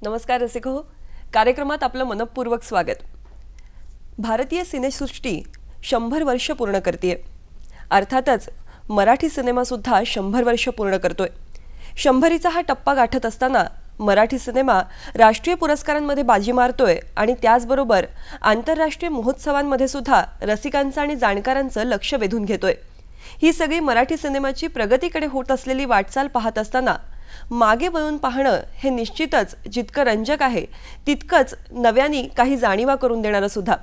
नमस्कार रसिक हो, कार्यक्रमात आपलं मनपूर्वक स्वागत। भारतीय सिनेसृष्टी 100 वर्ष पूर्ण करतेय। अर्थातच मराठी सिनेमा सुद्धा 100 वर्ष पूर्ण करतोय। 100रीचा हा टप्पा गाठत असताना मराठी सिनेमा राष्ट्रीय पुरस्कारांमध्ये बाजी मारतोय आणि त्याचबरोबर आंतरराष्ट्रीय महोत्सवांमध्ये सुद्धा रसिकांचं आणि जाणकारांचं लक्ष वेधून घेतोय। ही सगळी मराठी सिनेमाची प्रगतीकडे होत असलेली वाटचाल पाहत असताना मागे वळून पाहणं हे निश्चितच जितकं रंजक आहे तितकंच नव्यानी काही जाणीवा करून देणारं सुद्धा।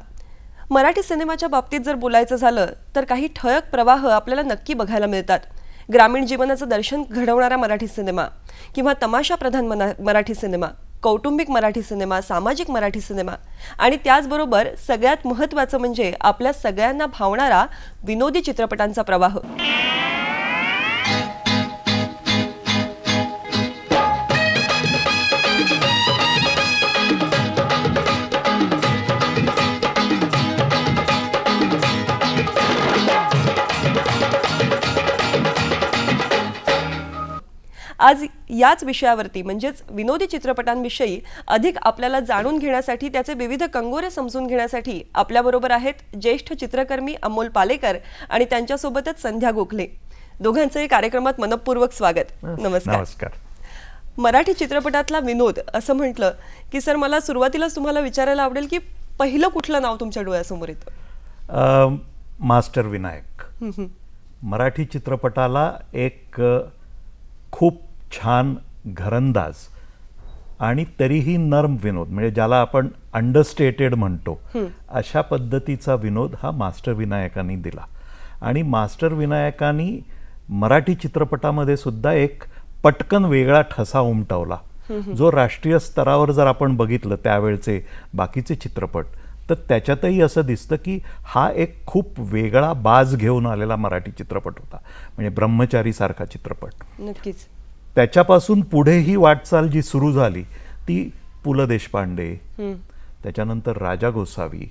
मराठी सिनेमाच्या बाबतीत जर बोलायचं झालं तर काही ठळक प्रवाह आपल्याला नक्की बघायला मिळतात। ग्रामीण जीवनाचं दर्शन घडवणारा मराठी सिनेमा किंवा तमाशा प्रधान मराठी सिनेमा, कौटुंबिक मराठी सिनेमा, सामाजिक मराठी सिनेमा आणि त्याचबरोबर सगळ्यात महत्त्वाचं म्हणजे आपल्या सगळ्यांना भावणारा विनोदी चित्रपटांचा प्रवाह। आज याच विषयावरती म्हणजेच विनोदी चित्रपटांविषयी अधिक आपल्याला जाणून घेण्यासाठी त्याचे विविध कंगोरे समजून घेण्यासाठी आपल्याबरोबर आहेत ज्येष्ठ चित्रकर्मी अमोल पालेकर आणि त्यांच्यासोबतच संध्या गोखले। दोघांचंही कार्यक्रमात मनपूर्वक स्वागत। नमस्कार। नमस्कार। मराठी चित्रपटातला विनोद असं म्हटलं की सर मला सुरुवातीलाच तुम्हाला विचारायला आवडेल की पहिलं कुठलं नाव तुमच्या डोळ्यासमोर येतं? मास्टर विनायक। मराठी चित्रपटाला एक खूप छान घरंदाज आणि तरीही नर्म विनोद म्हणजे ज्याला आपण अंडरस्टेटेड म्हणतो अशा पद्धतीचा विनोद हा मास्टर विनायकांनी दिला। आणि मास्टर विनायकांनी मराठी चित्रपटामध्ये सुद्धा एक पटकन वेगळा ठसा उमटवला जो राष्ट्रीय स्तरावर जर आपण बघितलं त्यावेळचे बाकीचे चित्रपट तर त्याच्यातही असं दिसतं की हा एक खूप वेगळा बाज घेऊन आलेला मराठी चित्रपट होता। म्हणजे ब्रह्मचारी सारखा चित्रपट। नक्कीच त्याच्यापासून पुढे ही वाटचाल जी सुरू झाली ती पु ल देशपांडे, त्याच्यानंतर राजा गोसावी,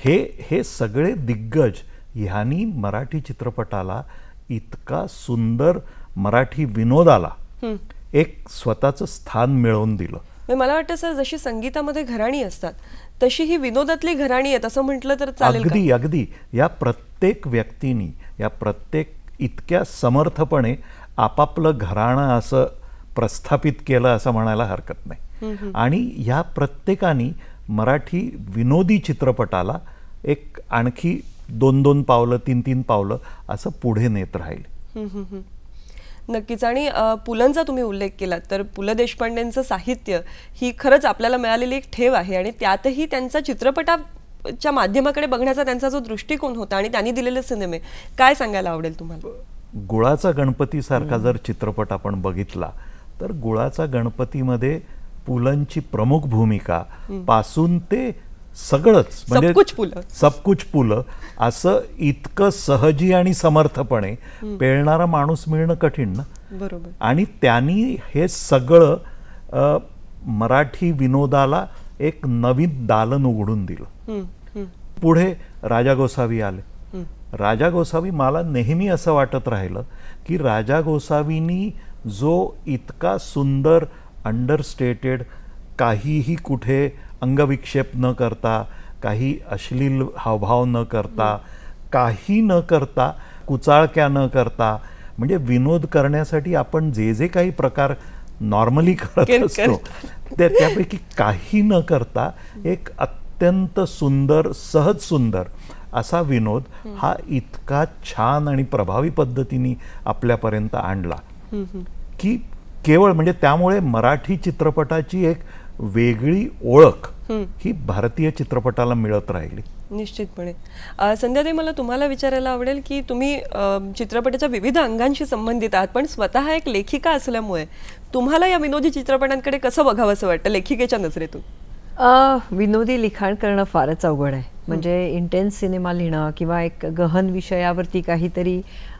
हे सगळे दिग्गज ह्यांनी मराठी चित्रपटाला इतका सुंदर मराठी विनोदाला एक स्वतःचं स्थान मिळवून दिलं। मला वाटतं सर जशी संगीतामध्ये घराणी असतात तशी ही विनोदातली घराणी आहेत असं म्हटलं तर चालेल का? अगदी अगदी। या प्रत्येक व्यक्तीनी या प्रत्येक इतक्या समर्थपणे आपापलं घराणं असं प्रस्थापित केलं असं म्हणायला हरकत नाही। आणि ह्या प्रत्येकानी मराठी विनोदी चित्रपटाला एक आणखी 2-2 पावलं 3-3 पावलं असं पुढे नेत राहिले। नक्कीच। आणि पुलंचा तुम्ही उल्लेख केलात तर पु ल देशपांडेंचं साहित्य ही खरंच आपल्याला मिळालेली एक ठेव आहे आणि त्यातही त्यांचा चित्रपटाच्या माध्यमाकडे बघण्याचा त्यांचा जो दृष्टिकोन होता आणि त्यांनी दिलेले सिनेमे काय सांगायला आवडेल तुम्हाला? गुळाचा गणपती सारखा जर चित्रपट आपण बघितला तर गुळाचा गणपतीमध्ये पुलंची प्रमुख भूमिका पासून ते सगळंच म्हणजे सबकुछ पुलं असं इतकं सहजी आणि समर्थपणे पेलणारा माणूस मिळणं कठीण ना। बरोबर। आणि त्यांनी हे सगळं मराठी विनोदाला एक नवीन दालन उघडून दिलं। पुढे राजा गोसावी आले। राजा गोसावी मला नेहमी असं वाटत राहिलं की राजा गोसावींनी जो इतका सुंदर अंडरस्टेटेड काहीही कुठे अंगविक्षेप न करता, काही अश्लील हावभाव न करता, काही न करता, कुचाळक्या न करता, म्हणजे विनोद करण्यासाठी आपण जे जे काही प्रकार नॉर्मली करत असतो त्यापैकी काही न करता एक अत्यंत सुंदर सहज सुंदर असा विनोद हा इतका छान आणि प्रभावी पद्धतीने आपल्यापर्यंत आणला की केवळ म्हणजे त्यामुळे मराठी चित्रपटाची एक वेगळी ओळख ही भारतीय चित्रपटाला मिळत राहिली। निश्चितपणे। संध्याताई मला तुम्हाला विचारायला आवडेल की तुम्ही चित्रपटाच्या विविध अंगांशी संबंधित आहात पण स्वतः एक लेखिका असल्यामुळे तुम्हाला या विनोदी चित्रपटांकडे कसं बघावं असं वाटतं लेखिकेच्या नजरेतून? विनोदी लिखाण करणं फारच अवघड आहे। म्हणजे इंटेन्स सिनेमा लिहिणं किंवा एक गहन विषयावरती काहीतरी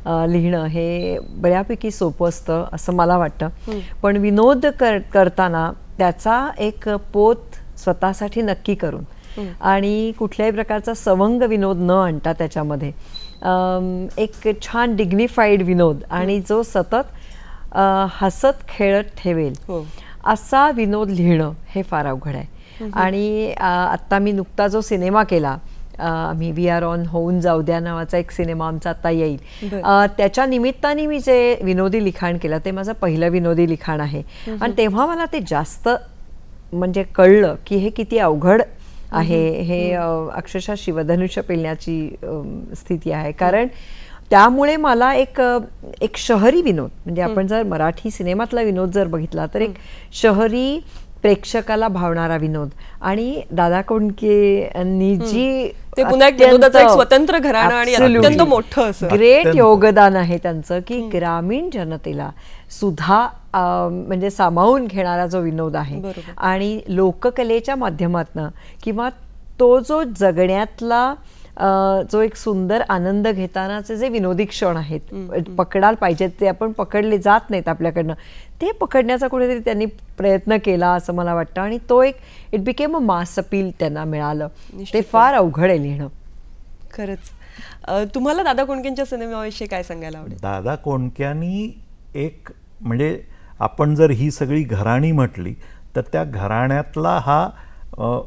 लिहिणं हे बऱ्यापैकी सोपं असतं असं मला वाटतं। पण विनोद करताना त्याचा एक पोत स्वतःसाठी नक्की करून आणि कुठल्याही प्रकारचा सवंग विनोद न आणता त्याच्यामध्ये एक छान डिग्निफाईड विनोद आणि जो सतत हसत खेळत ठेवेल असा विनोद लिहिणं हे फार अवघड आहे. आणि आत्ता मी नुकता जो सिनेमा केला, आम्ही वी आर ऑन होऊन जाऊ द्या नावाचा एक सिनेमा आमचा आता येईल, त्याच्या निमित्ताने मी जे विनोदी लिखाण केलं ते माझं पहिलं विनोदी लिखाण आहे. आणि तेव्हा मला ते जास्त म्हणजे कळलं की हे किती अवघड आहे. हे अक्षरशः शिवधनुष्य पेलण्याची स्थिती आहे. कारण त्यामुळे मला एक शहरी विनोद, म्हणजे आपण जर मराठी सिनेमातला विनोद जर बघितला तर एक शहरी प्रेक्षकाला भावणारा विनोद. आणि दादा कोंडकेंनी जी ते पुन्हा एक विनोदाचं एक स्वतंत्र घराणं आणि अत्यंत मोठं असं ग्रेट योगदान आहे त्यांचं, की ग्रामीण जनतेला सुद्धा म्हणजे सामावून घेणारा जो विनोद आहे. आणि लोककलेच्या माध्यमातून किंवा तो जो जगण्यातला जो एक सुंदर आनंद घेतानाचे जे विनोदी क्षण आहेत, पकडायला पाहिजेत ते आपण पकडले जात नाहीत आपल्याकडनं, ते पकडण्याचा कुठेतरी त्यांनी प्रयत्न केला असं मला वाटतं. आणि तो एक it became a mass appeal त्यांना मिळालं. ते फार अवघड आहे लिहिणं. खरंच. तुम्हाला दादा कोंडकेंच्या सिनेमाविषयी काय सांगायला आवडेल? दादा कोंडक्यांनी एक म्हणजे आपण जर ही सगळी घराणी म्हटली तर त्या घराण्यातला हा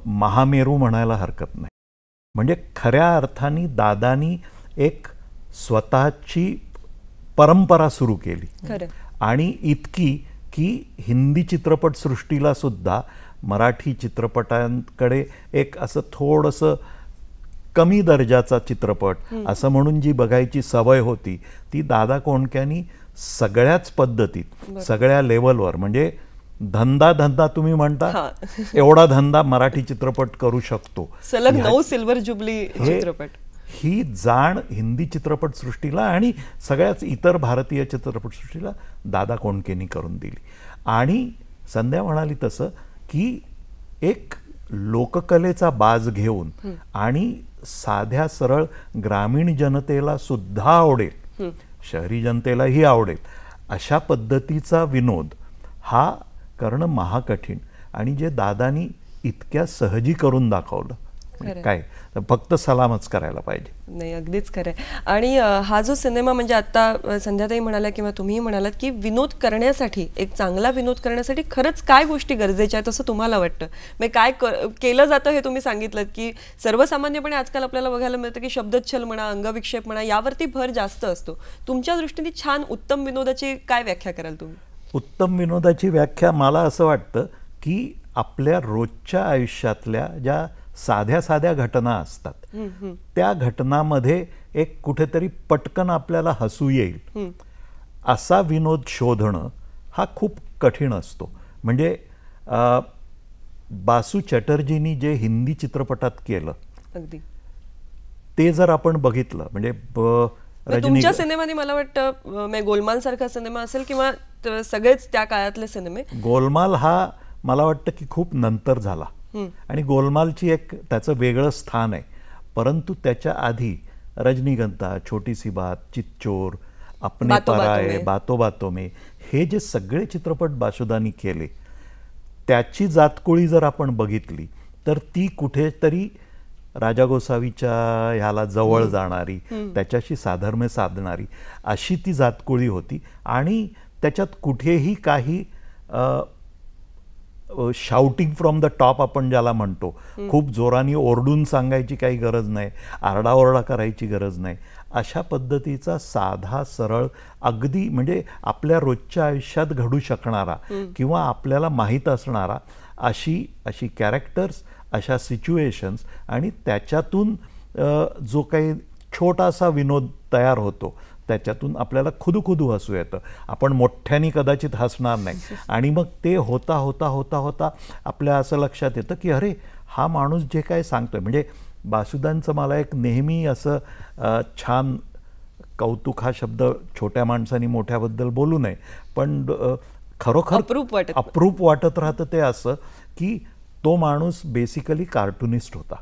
महामेरू म्हणायला हरकत नाही. म्हणजे खऱ्या अर्थाने दादानी एक स्वतःची परंपरा सुरू केली. आणि इतकी की हिंदी चित्रपटसृष्टीला सुद्धा मराठी चित्रपटांकडे एक असं थोडंसं कमी दर्जाचा चित्रपट असं म्हणून जी बघायची सवय होती ती दादा कोंडक्यांनी सगळ्याच पद्धतीत सगळ्या लेवलवर, म्हणजे धंदा तुम्ही म्हणता एवढा धंदा मराठी चित्रपट करू शकतो. सलग 9 सिल्वर जुबली चित्रपट. ही जाण हिंदी चित्रपटसृष्टीला आणि सगळ्याच इतर भारतीय चित्रपटसृष्टीला दादा कोंडकेंनी करून दिली. आणि संध्या म्हणाली तसं की एक लोककलेचा बाज घेऊन आणि साध्या सरळ ग्रामीण जनतेला सुद्धा आवडेल, शहरी जनतेलाही आवडेल अशा पद्धतीचा विनोद हा करणं महाकठीण. आणि जे दादानी इतक्या सहजी करून दाखवलं, काय फक्त सलामच करायला पाहिजे. नाही, अगदीच खरंय. आणि हा जो सिनेमा म्हणजे आता संध्याताई म्हणाल्या किंवा तुम्हीही म्हणालात की विनोद करण्यासाठी, एक चांगला विनोद करण्यासाठी खरंच काय गोष्टी गरजेच्या आहेत असं तुम्हाला वाटतं? म्हणजे काय केलं जातं हे तुम्ही सांगितलं की सर्वसामान्यपणे आजकाल आपल्याला बघायला मिळतं की शब्दच्छल म्हणा, अंगविक्षेप म्हणा, यावरती भर जास्त असतो. तुमच्या दृष्टीने छान उत्तम विनोदाची काय व्याख्या कराल तुम्ही? उत्तम विनोदाची व्याख्या मला असं वाटतं की आपल्या रोजच्या आयुष्यातल्या ज्या साध्या साध्या घटना असतात त्या घटनामध्ये एक कुठेतरी पटकन आपल्याला हसू येईल असा विनोद शोधणं हा खूप कठीण असतो. म्हणजे बासू चॅटर्जींनी जे हिंदी चित्रपटात केलं अगदी ते जर आपण बघितलं, म्हणजे तुमच्या सिनेमाने मला वाटतं गोलमाल सारखा सिनेमा असेल किंवा सगळेच त्या काळातले सिनेमे. गोलमाल हा मला वाटतं की खूप नंतर झाला आणि गोलमालची एक त्याचं वेगळं स्थान आहे. परंतु त्याच्या आधी रजनीगंधा, छोटी सी बात, चितचोर, अपने पराये, बातो बातो में हे जे सगळे चित्रपट बासुदांनी केले त्याची जातकुळी जर आपण बघितली तर ती कुठेतरी राजा गोसावीच्या ह्याला जवळ जाणारी, त्याच्याशी साधर्म्य साधणारी अशी ती जातकुळी होती. आणि त्याच्यात कुठेही काही शाउटिंग फ्रॉम द टॉप आपण ज्याला म्हणतो, खूप जोराने ओरडून सांगायची काही गरज नाही, आरडाओरडा करायची गरज नाही, अशा पद्धतीचा साधा सरळ अगदी म्हणजे आपल्या रोजच्या आयुष्यात घडू शकणारा किंवा आपल्याला माहीत असणारा अशी कॅरेक्टर्स, अशा सिच्युएशन्स आणि त्याच्यातून जो काही छोटासा विनोद तयार होतो त्याच्यातून आपल्याला खुदू हसू येतं. आपण मोठ्याने कदाचित हसणार नाही आणि मग ते होता होता होता होता आपल्या असं लक्षात येतं की अरे हा माणूस जे काय सांगतोय, म्हणजे बासुदांचं मला एक नेहमी असं छान कौतुक, हा शब्द छोट्या माणसांनी मोठ्याबद्दल बोलू नये पण खरोखर अप्रूप वाटत राहतं ते असं की तो माणूस बेसिकली कार्टुनिस्ट होता.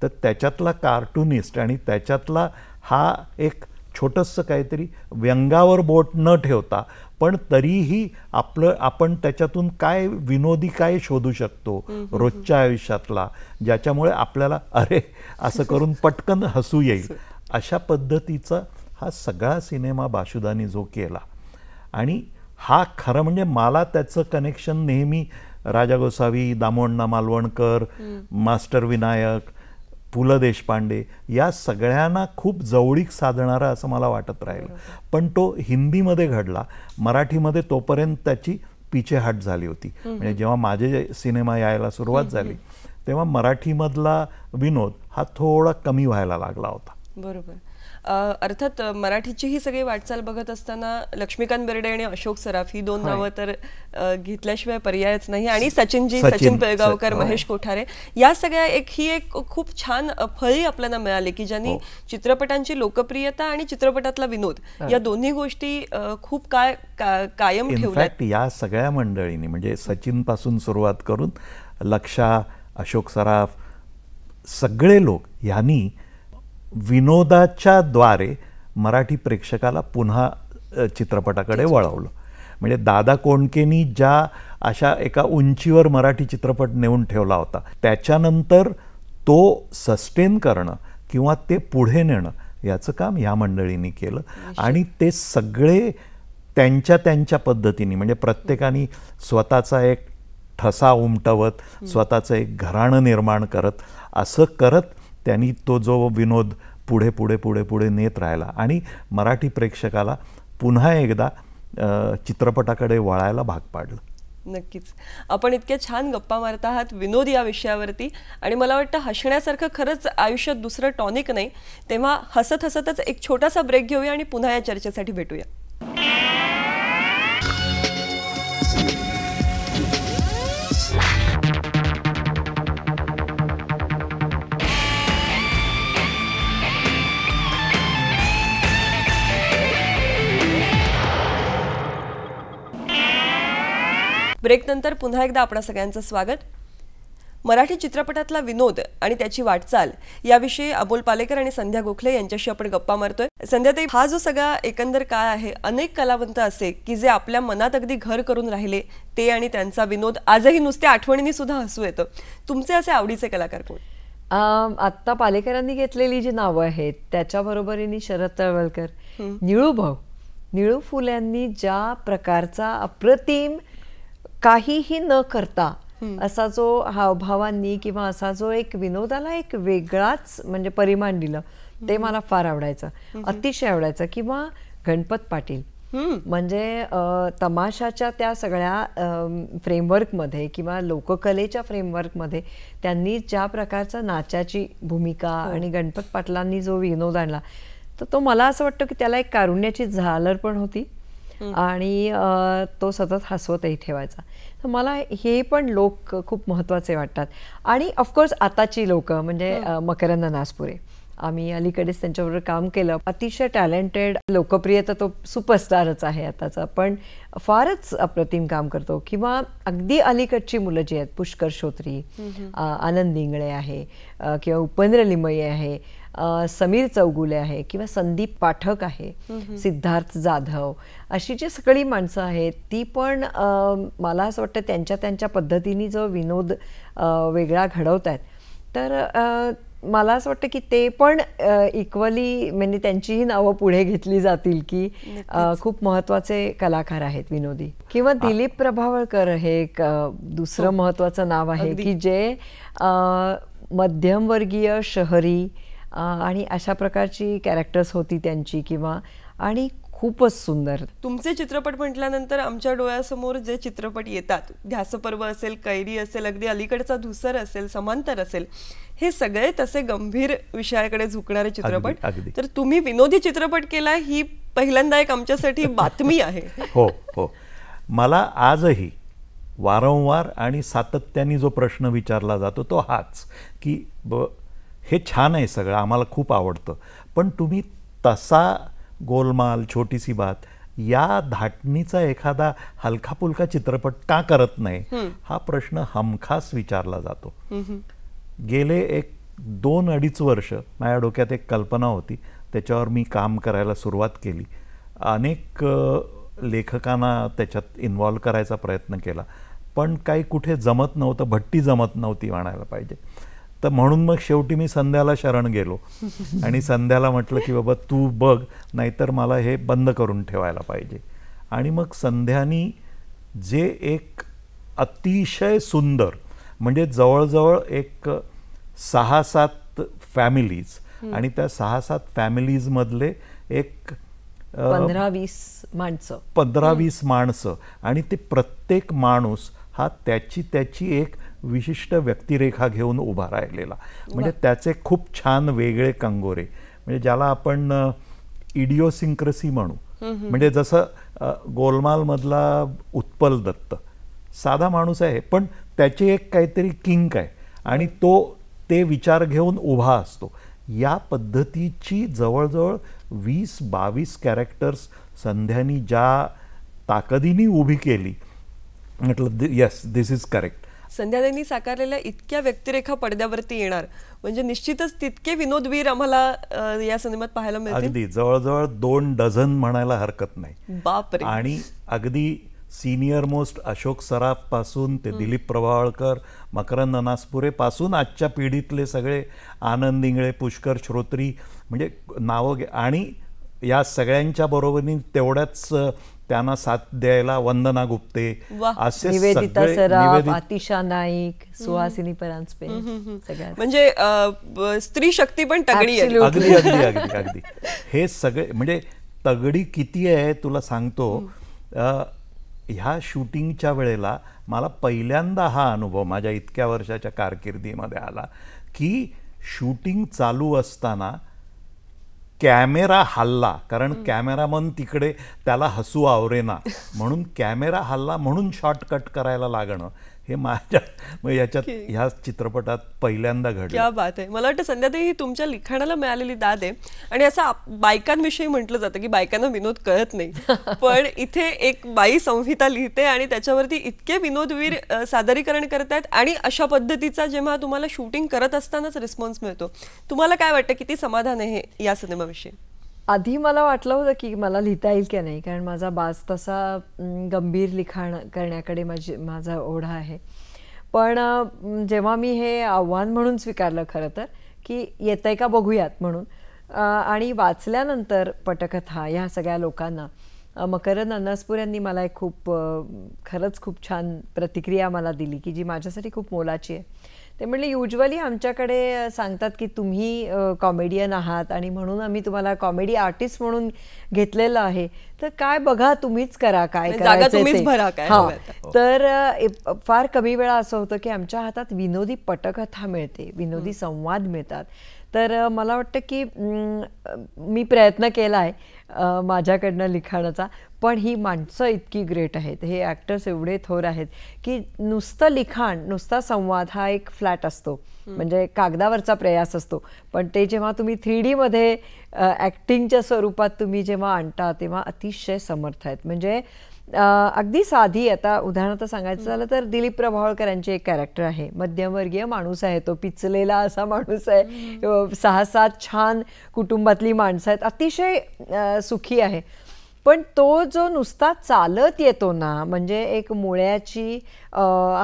तर त्याच्यातला कार्टुनिस्ट आणि त्याच्यातला हा एक छोटंसं काहीतरी व्यंगावर बोट न ठेवता पण तरीही आपण त्याच्यातून काय विनोदी काय शोधू शकतो रोजच्या आयुष्यातला, ज्याच्यामुळे आपल्याला अरे असं करून पटकन हसू येईल, अशा पद्धतीचा हा सगळा सिनेमा बासुदांनी जो केला. आणि हा खरं म्हणजे मला त्याचं कनेक्शन नेहमी राजा गोसावी, दामोअण्णा मालवणकर, मास्टर विनायक, पु ल देशपांडे या सगळ्यांना खूप जवळीक साधणारा असं मला वाटत राहिलं. पण तो हिंदीमध्ये घडला, मराठीमध्ये तोपर्यंत त्याची पिछेहाट झाली होती. म्हणजे जेव्हा माझे सिनेमा यायला सुरुवात झाली तेव्हा मराठीमधला विनोद हा थोडा कमी व्हायला लागला होता. बरोबर. अर्थात मराठीची ही सगळी वाटचाल बघत असताना लक्ष्मीकांत बेर्डे आणि अशोक सराफ ही दोन नावं तर घेतल्याशिवाय पर्यायच नाही. आणि सचिन पिळगावकर, महेश कोठारे या सगळ्या ही एक खूप छान फळी आपल्याला मिळाली की ज्यांनी चित्रपटांची लोकप्रियता आणि चित्रपटातला विनोद या दोन्ही गोष्टी खूप कायम ठेवल्या. इनफॅक्ट या सगळ्या मंडळींनी म्हणजे सचिन पासून सुरुवात करून लक्षा, अशोक सराफ सगळे लोक यांनी विनोदाच्या द्वारे मराठी प्रेक्षकाला पुन्हा चित्रपटाकडे वळवलं. म्हणजे दादा कोंडकेंनी ज्या अशा एका उंचीवर मराठी चित्रपट नेऊन ठेवला होता त्याच्यानंतर तो सस्टेन करणं किंवा ते पुढे नेणं याचं काम या मंडळींनी केलं. आणि ते सगळे त्यांच्या पद्धतीने म्हणजे प्रत्येकाने स्वतःचा एक ठसा उमटवत, स्वतःचं एक घराणं निर्माण करत, असं करत त्यांनी तो जो विनोद पुढे पुढे पुढे पुढे नेत राहिला आणि मराठी प्रेक्षकाला पुन्हा एकदा चित्रपटाकडे वळायला भाग पाडलं. नक्कीच. आपण इतके छान गप्पा मारत आहात विनोद या विषयावरती आणि मला वाटतं हसण्यासारखं खरंच आयुष्यात दुसरं टॉनिक नाही. तेव्हा हसत हसतच एक छोटासा ब्रेक घेऊया आणि पुन्हा या चर्चेसाठी भेटूया. ब्रेक नंतर पुन्हा एकदा आपणा सगळ्यांचं स्वागत. मराठी चित्रपटातला विनोद आणि त्याची वाटचाल याविषयी अमोल पालेकर आणि संध्या गोखले यांच्याशी आपण गप्पा मारतोय. संध्याताई, हा जो सगळा एकंदर काळ आहे, अनेक कलावंत असे की जे आपल्या मनात अगदी घर करून राहिले, ते आणि त्यांचा विनोद आजही नुसत्या आठवणींनी सुद्धा हसू येतं. तुमचे असे आवडीचे कलाकार कोण? आत्ता पालेकरांनी घेतलेली जी नावं आहेत त्याच्याबरोबरीने शरद तळवलकर, निळू फुल्यांनी ज्या प्रकारचा अप्रतिम काहीही न करता असा जो हावभावांनी किंवा असा जो एक विनोदाला एक वेगळाच म्हणजे परिमाण दिलं ते मला फार आवडायचं, अतिशय आवडायचं. किंवा गणपत पाटील म्हणजे तमाशाच्या त्या सगळ्या फ्रेमवर्कमध्ये किंवा लोककलेच्या फ्रेमवर्कमध्ये त्यांनी ज्या प्रकारचा नाचाची भूमिका आणि गणपत पाटलांनी जो विनोद आणला तर तो मला असं वाटतं की त्याला एक कारुण्याची झालर पण होती आणि तो सतत हसवतही ठेवायचा. तर मला हे पण लोक खूप महत्त्वाचे वाटतात. आणि ऑफकोर्स आताची लोक म्हणजे मकरंद नासपुरे, आम्ही अलीकडेच त्यांच्याबरोबर काम केलं. अतिशय टॅलेंटेड, लोकप्रियता तो सुपरस्टारच आहे आताचा, पण फारच अप्रतिम काम करतो. किंवा अगदी अलीकडची मुलं जी आहेत, पुष्कर श्रोत्री, आनंद इंगळे आहे किंवा उपेंद्र लिमये आहे, समीर चौगुले आहे किंवा संदीप पाठक आहे, सिद्धार्थ जाधव, अशी जी सगळी माणसं आहेत ती पण मला असं वाटतं त्यांच्या पद्धतीने जो विनोद वेगळा घडवत आहेत. तर मला असं वाटतं की ते पण इक्वली म्हणजे त्यांचीही नावं पुढे घेतली जातील की खूप महत्त्वाचे कलाकार आहेत विनोदी. किंवा दिलीप प्रभावळकर हे एक दुसरं महत्त्वाचं नाव आहे की जे मध्यमवर्गीय शहरी आणि अशा प्रकारची कॅरेक्टर्स होती त्यांची किंवा आणि खूपच सुंदर. तुमचे चित्रपट म्हटल्यानंतर आमच्या डोळ्यासमोर जे चित्रपट येतात, ध्यासपर्व असेल, कैरी असेल, अगदी अलीकडचा धुसर असेल, समांतर असेल, हे सगळे तसे गंभीर विषयाकडे झुकणारे चित्रपट. तर तुम्ही विनोदी चित्रपट केला ही पहिल्यांदा एक आमच्यासाठी बातमी आहे. हो हो. मला आजही वारंवार आणि सातत्याने जो प्रश्न विचारला जातो तो हाच की हे छान आहे सगळं, आम्हाला खूप आवडतं, पण तुम्ही तसा गोलमाल, छोटीसी बात या धाटणीचा एखादा हलका फुलका चित्रपट का करत नाही, हा प्रश्न हमखास विचारला जातो. गेले 2-2.5 वर्ष माझ्या डोक्यात एक कल्पना होती, त्याच्यावर मी काम करायला सुरुवात केली. अनेक लेखकांना त्याच्यात इन्व्हॉल्व करायचा प्रयत्न केला, पण काही कुठे जमत नव्हतं, भट्टी जमत नव्हती म्हणायला पाहिजे. तर म्हणून मग शेवटी मी संध्याला शरण गेलो आणि संध्याला म्हटलं की बाबा तू बघ, नाहीतर मला हे बंद करून ठेवायला पाहिजे. आणि मग संध्यानी जे एक अतिशय सुंदर, म्हणजे जवळजवळ एक 6-7 फॅमिलीज, आणि त्या 6-7 फॅमिलीजमधले एक 15-20 माणसं 15-20 माणसं, आणि ते प्रत्येक माणूस हा त्याची एक विशिष्ट व्यक्तिरेखा घेऊन उभा राहिलेला. म्हणजे त्याचे खूप छान वेगळे कंगोरे, म्हणजे ज्याला आपण इडिओसिंक्रसी म्हणू. म्हणजे जसं गोलमालमधला उत्पल दत्त साधा माणूस आहे, पण त्याची एक काहीतरी किंक आहे आणि तो ते विचार घेऊन उभा असतो. या पद्धतीची जवळजवळ 20-22 कॅरेक्टर्स संध्यानी ज्या ताकदीने उभी केली, म्हटलं येस दिस इज करेक्ट. संध्याताईंनी साकारलेल्या इतक्या व्यक्तिरेखा पडद्यावरती येणार म्हणजे निश्चितच तितके विनोदवीर आम्हाला या सिनेमात पाहायला मिळतील. अगदी जवळजवळ 2 डझन म्हणायला हरकत नाही. बापरे. आणि अगदी सिनियर मोस्ट अशोक सराफ पासून ते दिलीप प्रभावळकर, मकरंद अनासपुरे पासून आजच्या पिढीतले सगळे, आनंद इंगळे, पुष्कर श्रोत्री, म्हणजे नावं. आणि या सगळ्यांच्या बरोबरीने तेवढ्याच त्यांना साथ द्यायला वंदना गुप्ते, असे निवेदिता सगळे, सराफ, आतिशा नाईक, सुहासिनी परांजपे, सगळ्या म्हणजे स्त्री शक्ती पण तगडी आहे. अगदी अगदी अगदी अगदी हे सगळे म्हणजे तगडी किती आहे तुला सांगतो. ह्या शूटिंगच्या वेळेला मला पहिल्यांदा हा अनुभव माझ्या इतक्या वर्षाच्या कारकिर्दीमध्ये आला की शूटिंग चालू असताना कॅमेरा हल्ला, कारण कॅमेरामन तिकडे त्याला हसू आवरेना म्हणून कॅमेरा हल्ला म्हणून शॉर्ट कट करायला लागणं, हे माझ्या याच्यात ह्या चित्रपटात पहिल्यांदा घडलं. क्या बात आहे. मला वाटतं संध्याताई ही तुमच्या लिखाणाला मिळालेली दाद आहे. आणि असं बायकांविषयी म्हटलं जातं की बायकांना विनोद कळत नाही, पण इथे एक बाई संहिता लिहिते आणि त्याच्यावरती इतके विनोदवीर सादरीकरण करतायत आणि अशा पद्धतीचा जेव्हा तुम्हाला शूटिंग करत असतानाच रिस्पॉन्स मिळतो, तुम्हाला काय वाटतं, किती समाधान आहे या सिनेमाविषयी? आधी मला वाटलं होतं की मला लिहिता येईल की नाही, कारण माझा बाज तसा गंभीर लिखाण करण्याकडे माझा ओढा आहे. पण जेव्हा मी हे आव्हान म्हणून स्वीकारलं खरं तर की येतंय का बघूयात म्हणून, आणि वाचल्यानंतर पटकथा ह्या सगळ्या लोकांना, मकरंद अनासपुरे यांनी मला एक खरंच खूप छान प्रतिक्रिया मला दिली की जी माझ्यासाठी खूप मोलाची आहे. ते म्हणले युजली आमच्याकडे सांगतात की तुम्ही कॉमेडियन आहात आणि म्हणून आम्ही तुम्हाला कॉमेडी आर्टिस्ट म्हणून घेतलेलं आहे, तर काय बघा तुम्हीच करा, काय करायचं ते. हां, तर फार कमी वेळा असं होतं की आमच्या हातात विनोदी पटकथा मिळते, विनोदी संवाद मिळतात. तर मला वाटतं की मी प्रयत्न केला आहे माझ्याकडनं लिखाणाचा, पण ही माणसं इतकी ग्रेट आहेत, हे ॲक्टर्स एवढे थोर आहेत की नुसतं लिखाण, नुसता संवाद हा एक फ्लॅट असतो, म्हणजे कागदावरचा प्रयास असतो, पण ते जेव्हा तुम्ही 3D मध्ये ॲक्टिंगच्या स्वरूपात तुम्ही जेव्हा आणता तेव्हा अतिशय समर्थ आहेत. म्हणजे अगदी साधी, आता उदाहरणार्थ सांगायचं झालं तर दिलीप प्रभावळकर यांचे एक कॅरेक्टर आहे, मध्यमवर्गीय माणूस आहे, तो पिचलेला असा माणूस आहे, 6-7 छान कुटुंबातली माणसं आहेत, अतिशय सुखी आहे. पण तो जो नुसता चालत येतो ना, म्हणजे एक मुळ्याची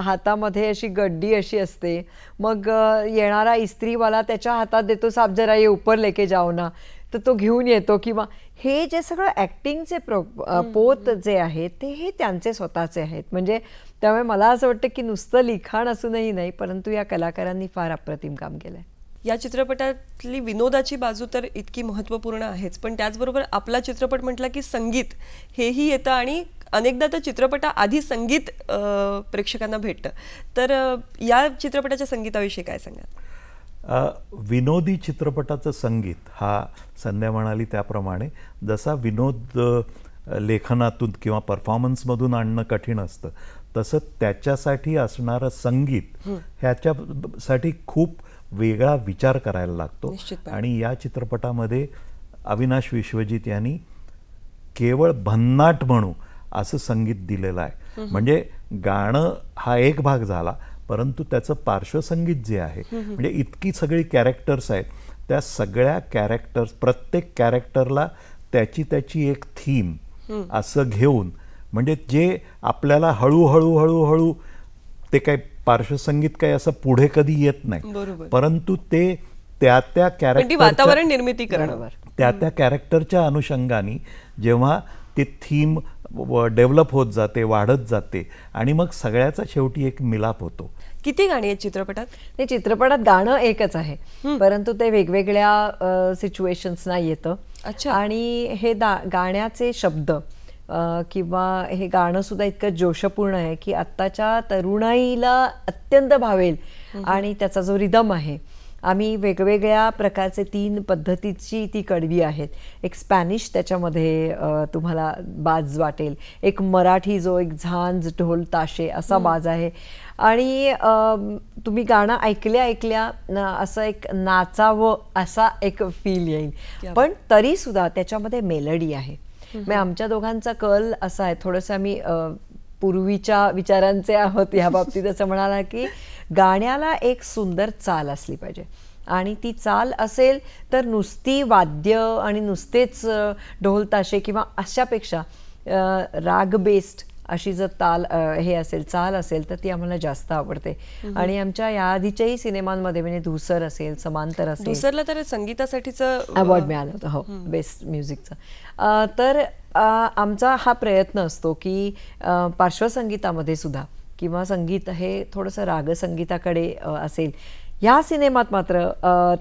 हातामध्ये अशी गड्डी अशी असते, मग येणारा इस्त्रीवाला त्याच्या हातात देतो, साब जरा ये ऊपर लेके जाओ ना, तर तो घेऊन येतो. किंवा हे जे सगळं ॲक्टिंगचे पोत जे आहेत ते हे त्यांचे स्वतःचे आहेत. म्हणजे त्यामुळे मला असं वाटतं की नुसतं लिखाण असूनही नाही, परंतु या कलाकारांनी फार अप्रतिम काम केलं आहे. या चित्रपटातली विनोदाची बाजू तर इतकी महत्त्वपूर्ण आहेच, पण त्याचबरोबर आपला चित्रपट म्हटला की संगीत हेही येतं आणि अनेकदा तर चित्रपटाआधी संगीत प्रेक्षकांना भेटतं. तर या चित्रपटाच्या संगीताविषयी काय सांगाल? विनोदी चित्रपटाचं संगीत हा संध्या म्हणाली त्याप्रमाणे जसा विनोद लेखनातून किंवा परफॉर्मन्समधून आणणं कठीण असतं, तसं त्याच्यासाठी असणारं संगीत ह्याच्यासाठी खूप वेगळा विचार करायला लागतो. आणि या चित्रपटामध्ये अविनाश विश्वजित यांनी केवळ भन्नाट म्हणू असं संगीत दिलेलं आहे. म्हणजे गाणं हा एक भाग झाला, परंतु त्याचं पार्श्वसंगीत जे आहे, म्हणजे इतकी सगळी कॅरेक्टर्स आहेत, त्या सगळ्या कॅरेक्टर्स, प्रत्येक कॅरेक्टरला त्याची एक थीम असं घेऊन, म्हणजे जे आपल्याला हळूहळू हळूहळू ते काही पार्श्वसंगीत काही असं पुढे कधी येत नाही, परंतु ते त्या वातावरण निर्मिती करणं, त्या कॅरेक्टरच्या अनुषंगाने जेव्हा ते थीम डेव्हलप होत जाते, वाढत जाते आणि मग सगळ्याचा शेवटी एक मिलाप होतो. किती गाणी आहेत चित्रपटात? ते चित्रपटात गाणं एकच आहे, परंतु ते वेगवेगळ्या सिच्युएशन्सना येतं. अच्छा. आणि हे गाण्याचे शब्द किंवा हे गाणं सुद्धा इतकं जोशपूर्ण आहे की आत्ताच्या तरुणाईला अत्यंत भावेल. आणि त्याचा जो रिदम आहे, आम्ही वेगवेगळ्या प्रकारचे 3 पद्धतीची ती कडवी आहेत. एक स्पॅनिश त्याच्यामध्ये तुम्हाला बाज वाटेल, एक मराठी जो एक झांज ढोल ताशे असा बाज आहे, आणि तुम्ही गाणं ऐकल्या असं एक नाचावं असा एक फील येईल. पण तरी सुद्धा त्याच्यामध्ये मेलडी आहे. मग आमच्या दोघांचा कल असा आहे, थोडंसं आम्ही पूर्वीच्या विचारांचे आहोत या बाबतीत. असं म्हणाला की गाण्याला एक सुंदर चाल असली पाहिजे, आणि ती चाल असेल तर नुसती वाद्य आणि नुसतेच ढोल ताशे किंवा अशापेक्षा राग बेस्ड अशी जर हे असेल, चाल असेल, तर ती आम्हाला जास्त आवडते. आणि आमच्या या आधीच्याही सिनेमांमध्ये म्हणजे धूसर असेल, समांतर असेल, धूसरला तर संगीतासाठीचं अवॉर्ड मिळालं होतं, हो, बेस्ट म्युझिकचं. तर आमचा हा प्रयत्न असतो की पार्श्वसंगीतामध्ये सुद्धा किंवा संगीत हे थोडंसं रागसंगीताकडे असेल. या सिनेमात मात्र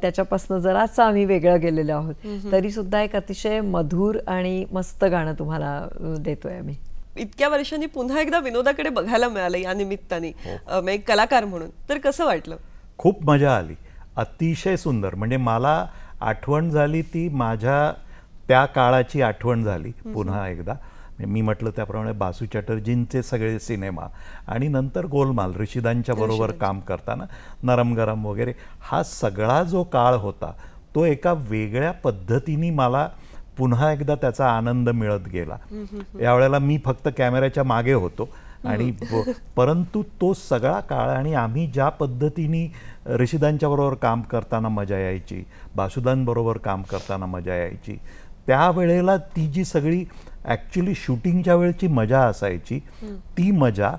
त्याच्यापासून जरासं आम्ही वेगळं गेलेलो आहोत, तरी सुद्धा एक अतिशय मधुर आणि मस्त गाणं तुम्हाला देतोय आम्ही. इतक्या वर्षांनी पुन्हा एकदा विनोदाकडे बघायला मिळालं या निमित्ताने, एक कलाकार म्हणून, तर कसं वाटलं? खूप मजा आली, अतिशय सुंदर. म्हणजे मला आठवण झाली ती माझ्या त्या काळाची आठवण झाली पुन्हा एकदा. मी म्हटलं त्याप्रमाणे बासू चॅटर्जींचे सगळे सिनेमा आणि नंतर गोलमाल ऋषिदांच्या बरोबर काम करताना नरम गरम वगैरे, हा सगळा जो काळ होता तो एका वेगळ्या पद्धतीने मला पुन्हा एकदा त्याचा आनंद मिळत गेला. यावेळेला मी फक्त कॅमेऱ्याच्या मागे होतो आणि परंतु तो सगळा काळ आणि आम्ही ज्या पद्धतीने ऋषिदांच्या बरोबर काम करताना मजा यायची, बासुदांबरोबर काम करताना मजा यायची, त्यावेळेला ती जी सगळी ॲक्च्युली शूटिंगच्या वेळची मजा असायची ती मजा,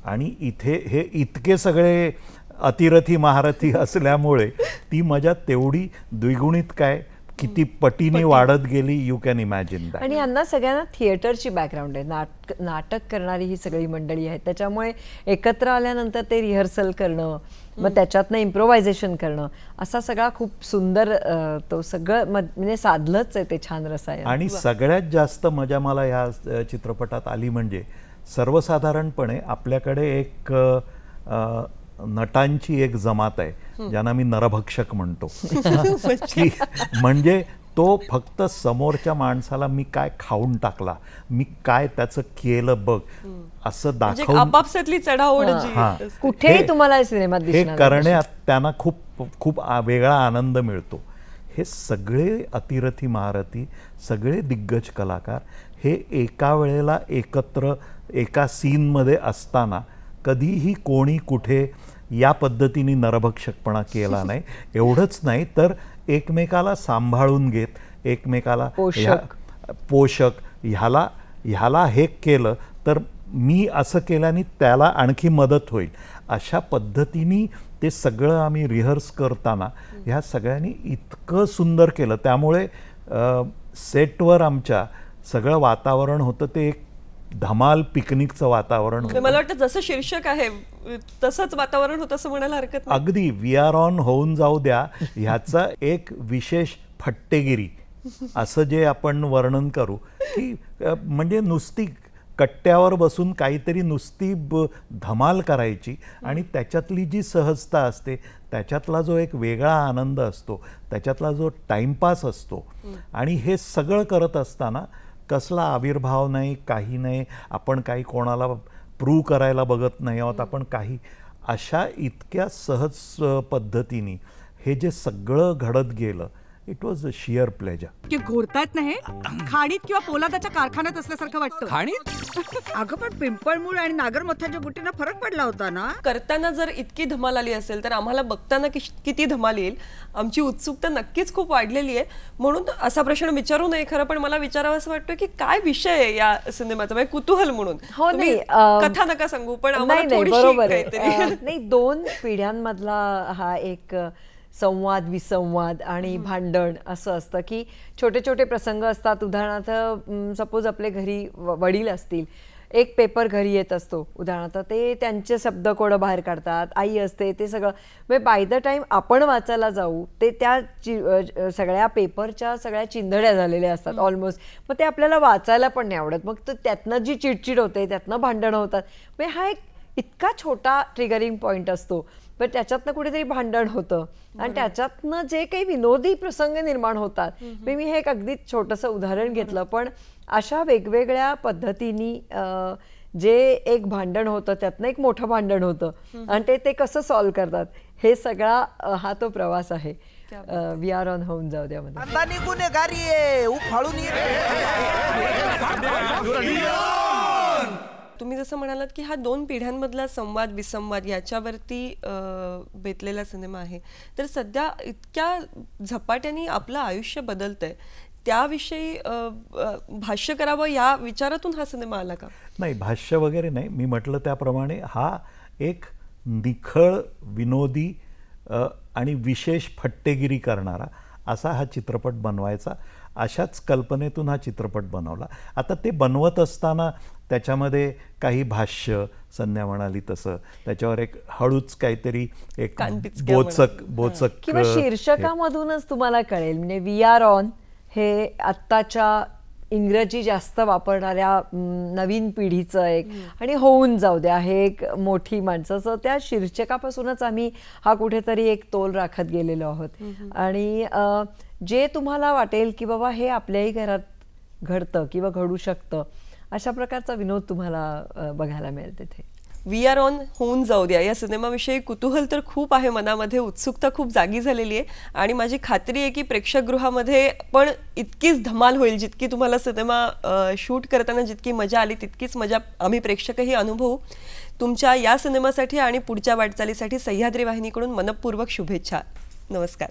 आणि इथे हे इतके सगळे अतिरथी महारथी असल्यामुळे ती मजा तेवढी द्विगुणित काय किती पटीने वाढत गेली, यू कॅन इमॅजिन दॅट. आणि यांना सगळ्यांना थिएटरची बॅकग्राऊंड आहे, नाटक करणारी ही सगळी मंडळी आहेत, त्याच्यामुळे एकत्र आल्यानंतर ते रिहर्सल करणं, मग त्याच्यातनं इम्प्रोव्हायझेशन करणं, असा सगळा खूप सुंदर तो सगळं म्हणजे साधलंच आहे ते छान रसायन. आणि सगळ्यात जास्त मजा मला ह्या चित्रपटात आली म्हणजे सर्वसाधारणपणे आपल्याकडे एक नटांची एक जमात आहे ज्यांना मी नरभक्षक म्हणतो. की म्हणजे तो फक्त समोरच्या माणसाला मी काय खाऊन टाकला, मी काय त्याचं केलं बघ असं दाखवून आपापसातली चढाओढ कुठेही तुम्हाला सिनेमात हे करण्यात त्यांना खूप खूप वेगळा आनंद मिळतो. हे सगळे अतिरथी महारथी, सगळे दिग्गज कलाकार हे एका वेळेला एकत्र एका सीनमध्ये असताना कधीही कोणी कुठे या पद्धतीने नरभक्षकपणा केला नाही. एवढंच नाही तर एकमेकाला सांभाळून घेत, एकमेकाला पोषक ह्याला हे केलं तर मी असं केल्याने त्याला आणखी मदत होईल, अशा पद्धतीने ते सगळं आम्ही रिहर्स करताना ह्या सगळ्यांनी इतकं सुंदर केलं. त्यामुळे सेटवर आमच्या सगळं वातावरण होतं ते एक धमाल पिकनिकचं वातावरण होतं. मला वाटतं जसं शीर्षक आहे तसंच वातावरण होतं असं म्हणायला हरकत नाही. अगदी वी आर ऑन होऊन जाऊ द्या ह्याचा एक विशेष फट्टेगिरी असं जे आपण वर्णन करू की म्हणजे नुसती कट्ट्यावर बसून काहीतरी नुसती धमाल करायची आणि त्याच्यातली जी सहजता असते, त्याच्यातला जो एक वेगळा आनंद असतो, त्याच्यातला जो टाइमपास असतो, आणि हे सगळं करत असताना कसला आविर्भाव नाही, काही नाही, आपण काही कोणाला प्रूव्ह करायला बघत नाही आहोत, आपण काही अशा इतक्या सहज पद्धतीने हे जे सगळं घडत गेलं, it was a shear pleasure. की घोरतायत ना हे खाणीत किंवा पोलादाच्या कारखान्यात असल्यासारखं वाटतं. खाणीत अगं पण पिंपळमूळ आणि नागरमोथ्याच्या गुटींना फरक पडला होता ना. करताना जर इतकी धमाल आली असेल तर आम्हाला बघताना किती धमाल येईल, आमची उत्सुकता नक्कीच खूप वाढलेली आहे. म्हणून असा प्रश्न विचारू नये खरं, पण मला विचारावं असं वाटतं की काय विषय आहे या सिनेमाचा, म्हणजे कुतूहल म्हणून. हो नाही, कथा नका सांगू, पण नाही बरोबर आहे. नाही, 2 पिढ्यांमधला हा एक संवाद विसंवाद आणि भांडण असं असतं की छोटे छोटे प्रसंग असतात. उदाहरणार्थ सपोज आपले घरी वडील असतील, एक पेपर घरी येत असतो उदाहरणार्थ, ते त्यांचे शब्दकोडं बाहेर काढतात, आई असते, ते सगळं म्हणजे बाय द टाईम आपण वाचायला जाऊ ते त्या सगळ्या पेपरच्या सगळ्या चिंधड्या झालेल्या असतात ऑलमोस्ट. मग ते आपल्याला वाचायला पण नाही आवडत. मग त्यातनं जी चिडचिड होते, त्यातनं भांडणं होतात. म्हणजे हा एक इतका छोटा ट्रिगरिंग पॉईंट असतो, पण त्याच्यातनं कुठेतरी भांडण होतं आणि त्याच्यातनं जे काही विनोदी प्रसंग निर्माण होतात. मी हे एक अगदी छोटंसं उदाहरण घेतलं, पण अशा वेगवेगळ्या पद्धतीने जे एक भांडण होतं त्यातनं एक मोठं भांडण होतं आणि ते कसं सॉल्व्ह करतात, हे सगळा हा तो प्रवास आहे वी आर ऑन होऊन जाऊ द्या मध्ये. तुम्ही जसं म्हणालात की हा 2 पिढ्यांमधला संवाद विसंवाद याच्यावरती बेतलेला सिनेमा आहे, तर सध्या इतक्या झपाट्याने आपलं आयुष्य बदलतंय, त्याविषयी भाष्य करावं या विचारातून हा सिनेमा आला का? नाही, भाष्य वगैरे नाही. मी म्हटलं त्याप्रमाणे हा एक निखळ विनोदी आणि विशेष फट्टेगिरी करणारा असा हा चित्रपट बनवायचा, अशाच कल्पनेतून हा चित्रपट बनवला. आता ते बनवत असताना त्याच्यामध्ये काही भाष्य, संध्या म्हणाली तसं, त्याच्यावर एक हळूच काहीतरी एक बोचक किंवा शीर्षकामधूनच तुम्हाला कळेल. म्हणजे वी आर ऑन हे आत्ताच्या इंग्रजी जास्त वापरणाऱ्या नवीन पिढीचं एक, आणि होऊन जाऊ द्या हे एक मोठी माणसाचं, त्या शीर्षकापासूनच आम्ही हा कुठेतरी एक तोल राखत गेलेलो आहोत. आणि जे तुम्हाला वाटेल की बाबा हे आपल्याही घरात घडतं किंवा घडू शकतं, अशा प्रकारचा विनोद तुम्हाला बघायला मिळेल तिथे. वी आर ऑन होऊन जाऊ द्या या सिनेमाविषयी कुतूहल तर खूप आहे मनामध्ये, उत्सुकता खूप जागी झालेली आहे आणि माझी खात्री आहे की प्रेक्षकगृहामध्ये पण इतकीच धमाल होईल, जितकी तुम्हाला सिनेमा शूट करताना जितकी मजा आली तितकीच मजा आम्ही प्रेक्षकही अनुभवू. तुमच्या या सिनेमासाठी आणि पुढच्या वाटचालीसाठी सह्याद्री वाहिनीकडून मनपूर्वक शुभेच्छा. नमस्कार.